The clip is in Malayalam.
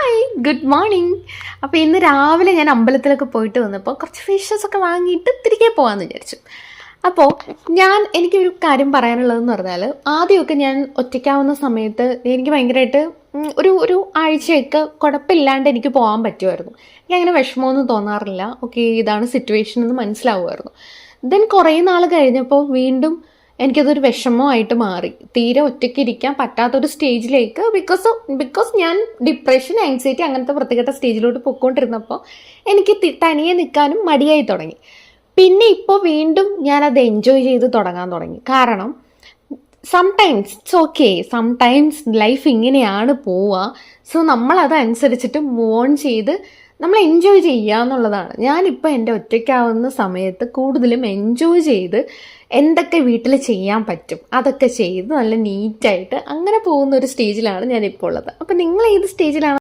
Hi, good morning. അപ്പോൾ ഇന്ന് രാവിലെ ഞാൻ അമ്പലത്തിലൊക്കെ പോയിട്ട് വന്നപ്പോൾ കുറച്ച് ഫിഷസ് ഒക്കെ വാങ്ങിയിട്ട് തിരികെ പോകാമെന്ന് വിചാരിച്ചു. അപ്പോൾ എനിക്കൊരു കാര്യം പറയാനുള്ളതെന്ന് പറഞ്ഞാൽ, ആദ്യമൊക്കെ ഞാൻ ഒറ്റയ്ക്കാവുന്ന സമയത്ത് എനിക്ക് ഭയങ്കരമായിട്ട് ഒരു ആഴ്ചയൊക്കെ കുഴപ്പമില്ലാണ്ട് എനിക്ക് പോകാൻ പറ്റുമായിരുന്നു. എനിക്കങ്ങനെ വിഷമമൊന്നും തോന്നാറില്ല. ഓക്കെ, ഇതാണ് സിറ്റുവേഷൻ എന്ന് മനസ്സിലാവുമായിരുന്നു. ദെൻ കുറേ നാൾ കഴിഞ്ഞപ്പോൾ വീണ്ടും എനിക്കതൊരു വിഷമമായിട്ട് മാറി. തീരെ ഒറ്റയ്ക്ക് ഇരിക്കാൻ പറ്റാത്തൊരു സ്റ്റേജിലേക്ക് ബിക്കോസ് ഞാൻ ഡിപ്രഷൻ, ആൻസൈറ്റി അങ്ങനത്തെ വൃത്തികെട്ട സ്റ്റേജിലോട്ട് പൊയ്ക്കൊണ്ടിരുന്നപ്പോൾ എനിക്ക് തനിയെ നിൽക്കാനും മടിയായി തുടങ്ങി. പിന്നെ ഇപ്പോൾ വീണ്ടും ഞാനത് എൻജോയ് ചെയ്ത് തുടങ്ങാൻ തുടങ്ങി. കാരണം sometimes it's okay, sometimes life ഇങ്ങനെയാണ് പോവുക. സോ നമ്മളതനുസരിച്ചിട്ട് മൂവ് ഓൺ ചെയ്ത് നമ്മൾ എൻജോയ് ചെയ്യുക എന്നുള്ളതാണ്. ഞാനിപ്പോൾ എൻ്റെ ഒറ്റയ്ക്കാവുന്ന സമയത്ത് കൂടുതലും എൻജോയ് ചെയ്ത് എന്തൊക്കെ വീട്ടിൽ ചെയ്യാൻ പറ്റും അതൊക്കെ ചെയ്ത് നല്ല നീറ്റായിട്ട് അങ്ങനെ പോകുന്ന ഒരു സ്റ്റേജിലാണ് ഞാനിപ്പോൾ ഉള്ളത്. അപ്പം നിങ്ങൾ ഏത് സ്റ്റേജിലാണ്?